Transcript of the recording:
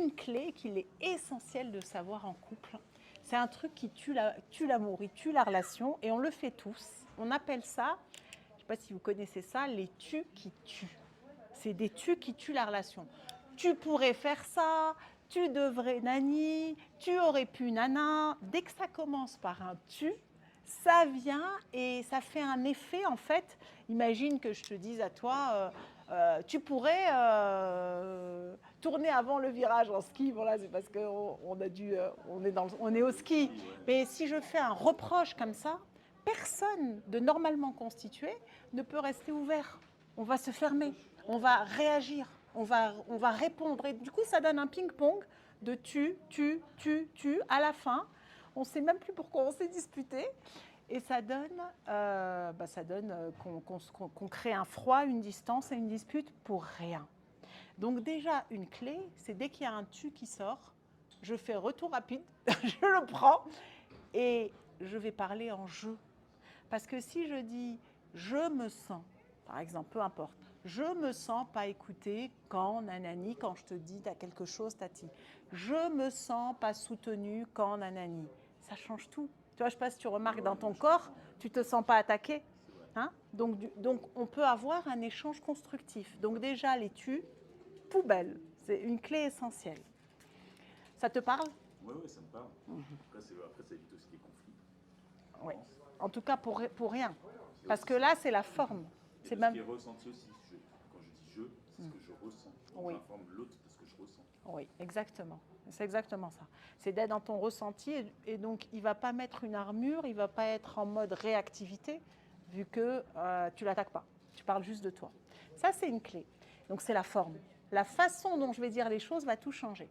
une clé qu'il est essentiel de savoir en couple. C'est un truc qui tue l'amour, il tue la relation et on le fait tous. On appelle ça, je ne sais pas si vous connaissez ça, les tus qui tuent. C'est des tus qui tuent la relation. Tu pourrais faire ça, tu devrais nani, tu aurais pu nana. Dès que ça commence par un tu, ça vient et ça fait un effet en fait. Imagine que je te dise à toi, tu pourrais tourner avant le virage en ski. Bon là, c'est parce qu'on a dû, on est au ski. Mais si je fais un reproche comme ça, personne de normalement constitué ne peut rester ouvert. On va se fermer, on va réagir, on va répondre. Et du coup, ça donne un ping-pong de tu. À la fin, on ne sait même plus pourquoi on s'est disputé. Et ça donne, qu'on crée un froid, une distance et une dispute pour rien. Donc déjà, une clé, c'est dès qu'il y a un tu qui sort, je fais retour rapide, je le prends et je vais parler en je. Parce que si je dis je me sens, par exemple, peu importe, je me sens pas écoutée quand nanani, quand je te dis t'as quelque chose, tati. Je me sens pas soutenue quand nanani. Ça change tout. Tu vois, je sais pas si tu remarques dans ton corps, tu te sens pas attaqué. Hein, donc on peut avoir un échange constructif. Donc déjà les tu, poubelle, c'est une clé essentielle. Ça te parle? Oui, ça me parle. Après, ça évite aussi des conflits. Oui. En tout cas pour rien. Parce que là, c'est la forme. C'est même... ce qui est ressenti aussi. Quand je dis je, c'est ce que je ressens. Donc oui. J'informe l'autre de ce que je ressens. Oui, exactement. C'est exactement ça. C'est d'être dans ton ressenti et donc il ne va pas mettre une armure, il ne va pas être en mode réactivité vu que tu ne l'attaques pas. Tu parles juste de toi. Ça, c'est une clé. Donc c'est la forme. La façon dont je vais dire les choses va tout changer.